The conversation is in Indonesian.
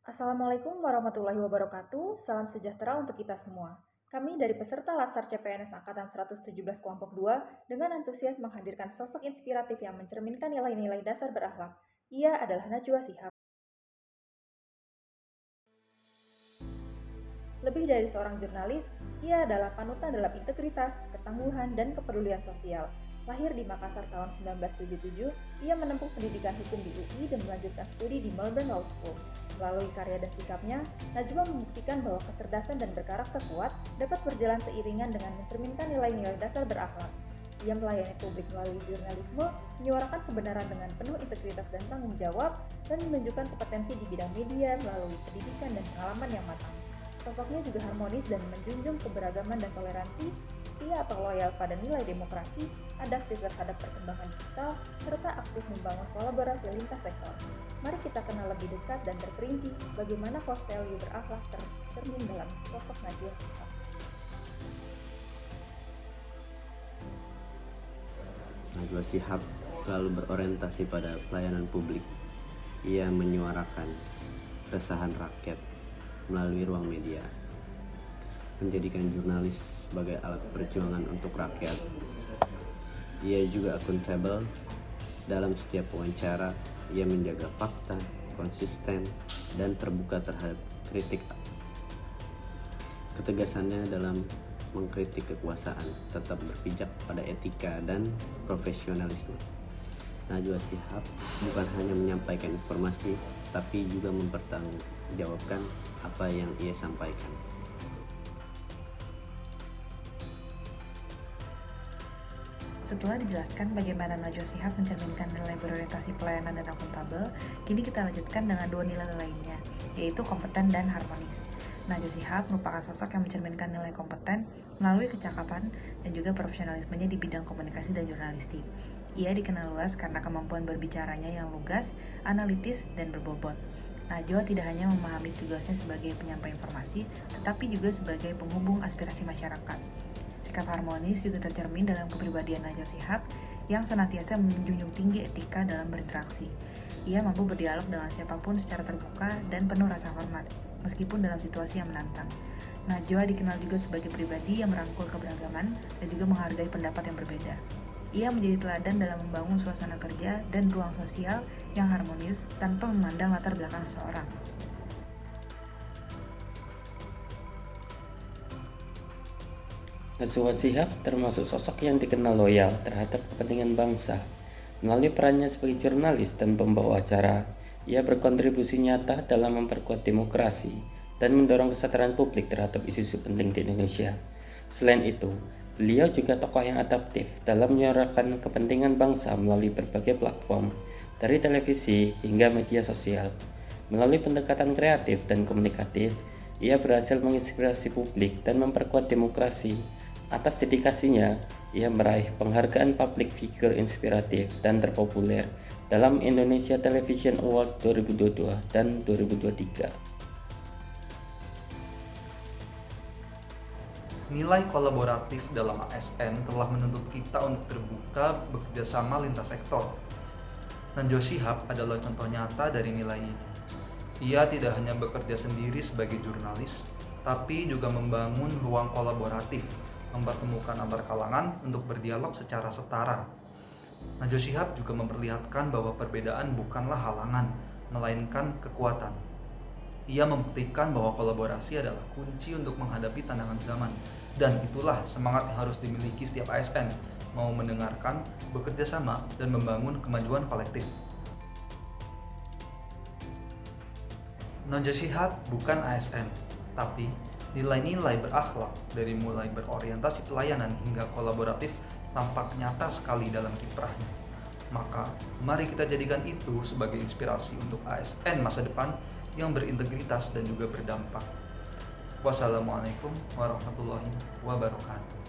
Assalamualaikum warahmatullahi wabarakatuh. Salam sejahtera untuk kita semua. Kami dari peserta Latsar CPNS Angkatan 117 Kelompok 2 dengan antusias menghadirkan sosok inspiratif yang mencerminkan nilai-nilai dasar berakhlak. Ia adalah Najwa Shihab. Lebih dari seorang jurnalis, ia adalah panutan dalam integritas, ketangguhan, dan kepedulian sosial. Lahir di Makassar tahun 1977, ia menempuh pendidikan hukum di UI dan melanjutkan studi di Melbourne Law School. Melalui karya dan sikapnya, Najwa membuktikan bahwa kecerdasan dan berkarakter kuat dapat berjalan seiringan dengan mencerminkan nilai-nilai dasar berakhlak. Ia melayani publik melalui jurnalisme, menyuarakan kebenaran dengan penuh integritas dan tanggung jawab, dan menunjukkan kompetensi di bidang media melalui pendidikan dan pengalaman yang matang. Sosoknya juga harmonis dan menjunjung keberagaman dan toleransi, setia atau loyal pada nilai demokrasi, adaptif terhadap perkembangan digital, serta aktif membangun kolaborasi lintas sektor. Mari kita kenal lebih dekat dan terperinci bagaimana core value berakhlak tercermin dalam sosok Najwa Shihab. Najwa Shihab selalu berorientasi pada pelayanan publik. Ia menyuarakan keresahan rakyat melalui ruang media, menjadikan jurnalis sebagai alat perjuangan untuk rakyat. Ia juga akuntabel dalam setiap wawancara. Ia menjaga fakta, konsisten, dan terbuka terhadap kritik. Ketegasannya dalam mengkritik kekuasaan tetap berpijak pada etika dan profesionalisme. Najwa Shihab bukan hanya menyampaikan informasi, tapi juga mempertanggungjawabkan apa yang ia sampaikan. Setelah dijelaskan bagaimana Najwa Shihab mencerminkan nilai berorientasi pelayanan dan akuntabel, kini kita lanjutkan dengan dua nilai lainnya, yaitu kompeten dan harmonis. Najwa Shihab merupakan sosok yang mencerminkan nilai kompeten melalui kecakapan dan juga profesionalismenya di bidang komunikasi dan jurnalistik. Ia dikenal luas karena kemampuan berbicaranya yang lugas, analitis, dan berbobot. Najwa tidak hanya memahami tugasnya sebagai penyampai informasi, tetapi juga sebagai penghubung aspirasi masyarakat. Sikap harmonis juga tercermin dalam kepribadian Najwa Shihab yang senantiasa menjunjung tinggi etika dalam berinteraksi. Ia mampu berdialog dengan siapapun secara terbuka dan penuh rasa hormat, meskipun dalam situasi yang menantang. Najwa dikenal juga sebagai pribadi yang merangkul keberagaman dan juga menghargai pendapat yang berbeda. Ia menjadi teladan dalam membangun suasana kerja dan ruang sosial yang harmonis tanpa memandang latar belakang seseorang. Najwa Shihab termasuk sosok yang dikenal loyal terhadap kepentingan bangsa. Melalui perannya sebagai jurnalis dan pembawa acara, ia berkontribusi nyata dalam memperkuat demokrasi dan mendorong kesadaran publik terhadap isu-isu penting di Indonesia. Selain itu, beliau juga tokoh yang adaptif dalam menyuarakan kepentingan bangsa melalui berbagai platform, dari televisi hingga media sosial. Melalui pendekatan kreatif dan komunikatif, ia berhasil menginspirasi publik dan memperkuat demokrasi. Atas dedikasinya, ia meraih penghargaan Public Figure Inspiratif dan Terpopuler dalam Indonesia Television Award 2022 dan 2023. Nilai kolaboratif dalam ASN telah menuntut kita untuk terbuka bekerjasama lintas sektor. Najwa Shihab adalah contoh nyata dari nilai ini. Ia tidak hanya bekerja sendiri sebagai jurnalis, tapi juga membangun ruang kolaboratif, mempertemukan antar kalangan untuk berdialog secara setara. Najwa Shihab juga memperlihatkan bahwa perbedaan bukanlah halangan, melainkan kekuatan. Ia membuktikan bahwa kolaborasi adalah kunci untuk menghadapi tantangan zaman. Dan itulah semangat yang harus dimiliki setiap ASN, mau mendengarkan, bekerja sama, dan membangun kemajuan kolektif. Najwa Shihab bukan ASN, tapi nilai-nilai berakhlak dari mulai berorientasi pelayanan hingga kolaboratif tampak nyata sekali dalam kiprahnya. Maka, mari kita jadikan itu sebagai inspirasi untuk ASN masa depan yang berintegritas dan juga berdampak. Wassalamualaikum warahmatullahi wabarakatuh.